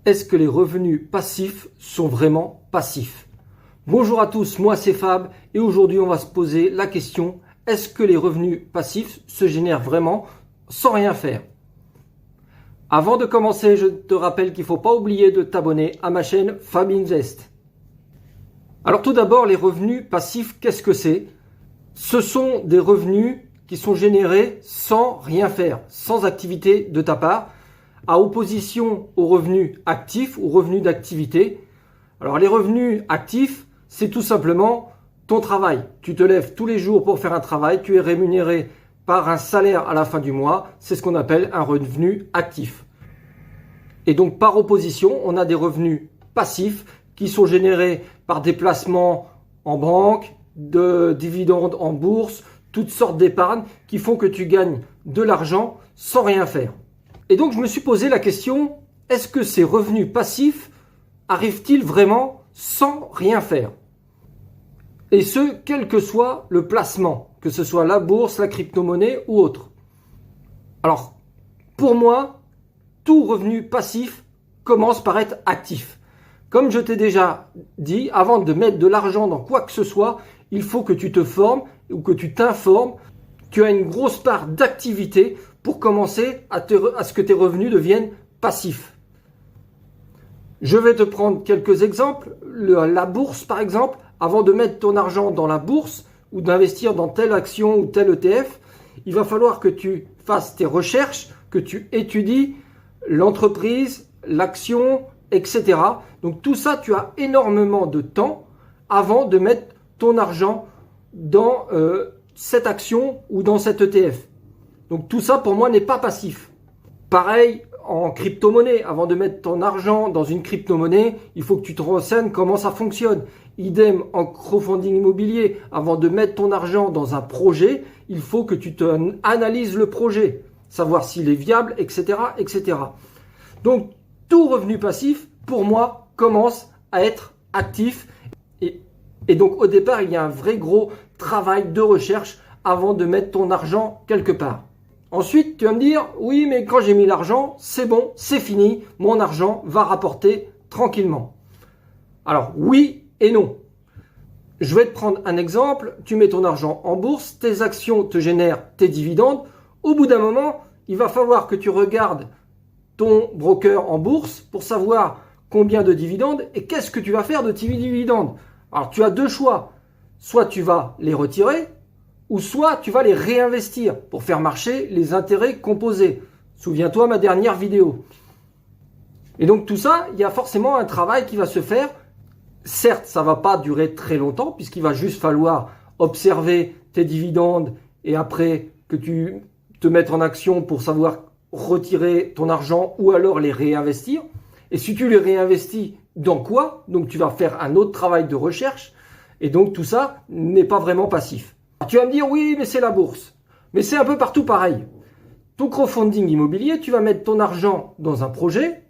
Est-ce que les revenus passifs sont vraiment passifs? Bonjour à tous, moi c'est Fab et aujourd'hui on va se poser la question, est-ce que les revenus passifs se génèrent vraiment sans rien faire? Avant de commencer, je te rappelle qu'il ne faut pas oublier de t'abonner à ma chaîne Fab Invest. Alors tout d'abord, les revenus passifs, qu'est-ce que c'est? Ce sont des revenus qui sont générés sans rien faire, sans activité de ta part, à opposition aux revenus actifs ou revenus d'activité. Alors les revenus actifs, c'est tout simplement ton travail. Tu te lèves tous les jours pour faire un travail, tu es rémunéré par un salaire à la fin du mois, c'est ce qu'on appelle un revenu actif. Et donc par opposition, on a des revenus passifs qui sont générés par des placements en banque, de dividendes en bourse, toutes sortes d'épargnes qui font que tu gagnes de l'argent sans rien faire. Et donc je me suis posé la question, est-ce que ces revenus passifs arrivent-ils vraiment sans rien faire? Et ce, quel que soit le placement, que ce soit la bourse, la crypto-monnaie ou autre. Alors, pour moi, tout revenu passif commence par être actif. Comme je t'ai déjà dit, avant de mettre de l'argent dans quoi que ce soit, il faut que tu te formes ou que tu t'informes. Tu as une grosse part d'activité pour commencer à ce que tes revenus deviennent passifs. Je vais te prendre quelques exemples. La bourse, par exemple, avant de mettre ton argent dans la bourse ou d'investir dans telle action ou tel ETF, il va falloir que tu fasses tes recherches, que tu étudies l'entreprise, l'action, etc. Donc tout ça, tu as énormément de temps avant de mettre ton argent dans cette action ou dans cet ETF. Donc tout ça pour moi n'est pas passif. Pareil en crypto-monnaie, avant de mettre ton argent dans une crypto-monnaie, il faut que tu te renseignes comment ça fonctionne. Idem en crowdfunding immobilier, avant de mettre ton argent dans un projet, il faut que tu analyses le projet, savoir s'il est viable, etc., etc. Donc tout revenu passif, pour moi, commence à être actif. Et donc au départ, il y a un vrai gros travail de recherche avant de mettre ton argent quelque part. Ensuite, tu vas me dire, oui, mais quand j'ai mis l'argent, c'est bon, c'est fini, mon argent va rapporter tranquillement. Alors, oui et non. Je vais te prendre un exemple, tu mets ton argent en bourse, tes actions te génèrent tes dividendes. Au bout d'un moment, il va falloir que tu regardes ton broker en bourse pour savoir combien de dividendes et qu'est-ce que tu vas faire de tes dividendes. Alors, tu as deux choix. Soit tu vas les retirer, ou soit tu vas les réinvestir pour faire marcher les intérêts composés. Souviens-toi ma dernière vidéo. Et donc tout ça, il y a forcément un travail qui va se faire. Certes, ça ne va pas durer très longtemps puisqu'il va juste falloir observer tes dividendes et après que tu te mettes en action pour savoir retirer ton argent ou alors les réinvestir. Et si tu les réinvestis, dans quoi? Donc tu vas faire un autre travail de recherche et donc tout ça n'est pas vraiment passif. Tu vas me dire, oui, mais c'est la bourse. Mais c'est un peu partout pareil. Ton crowdfunding immobilier, tu vas mettre ton argent dans un projet,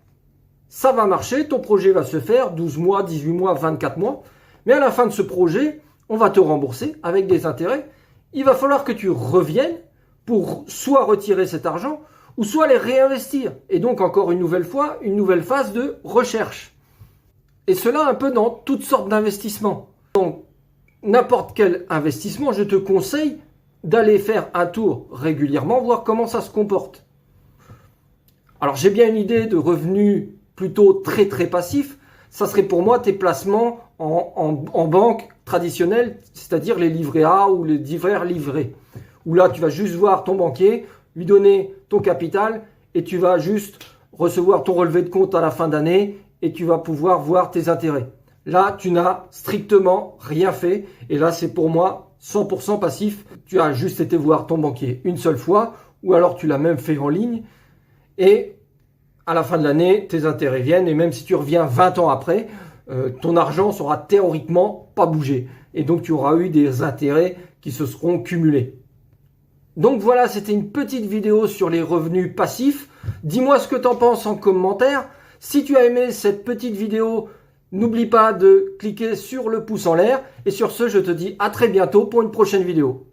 ça va marcher, ton projet va se faire 12 mois, 18 mois, 24 mois. Mais à la fin de ce projet, on va te rembourser avec des intérêts. Il va falloir que tu reviennes pour soit retirer cet argent ou soit les réinvestir. Et donc encore une nouvelle fois, une nouvelle phase de recherche. Et cela un peu dans toutes sortes d'investissements. Donc, n'importe quel investissement, je te conseille d'aller faire un tour régulièrement, voir comment ça se comporte. Alors, j'ai bien une idée de revenus plutôt très passifs. Ça serait pour moi tes placements en banque traditionnelle, c'est-à-dire les livrets A ou les divers livrets. Où là, tu vas juste voir ton banquier, lui donner ton capital et tu vas juste recevoir ton relevé de compte à la fin d'année et tu vas pouvoir voir tes intérêts. Là, tu n'as strictement rien fait. Et là, c'est pour moi 100% passif. Tu as juste été voir ton banquier une seule fois ou alors tu l'as même fait en ligne. Et à la fin de l'année, tes intérêts viennent. Et même si tu reviens 20 ans après, ton argent sera théoriquement pas bougé. Et donc, tu auras eu des intérêts qui se seront cumulés. Donc voilà, c'était une petite vidéo sur les revenus passifs. Dis-moi ce que tu en penses en commentaire. Si tu as aimé cette petite vidéo, n'oublie pas de cliquer sur le pouce en l'air. Et sur ce, je te dis à très bientôt pour une prochaine vidéo.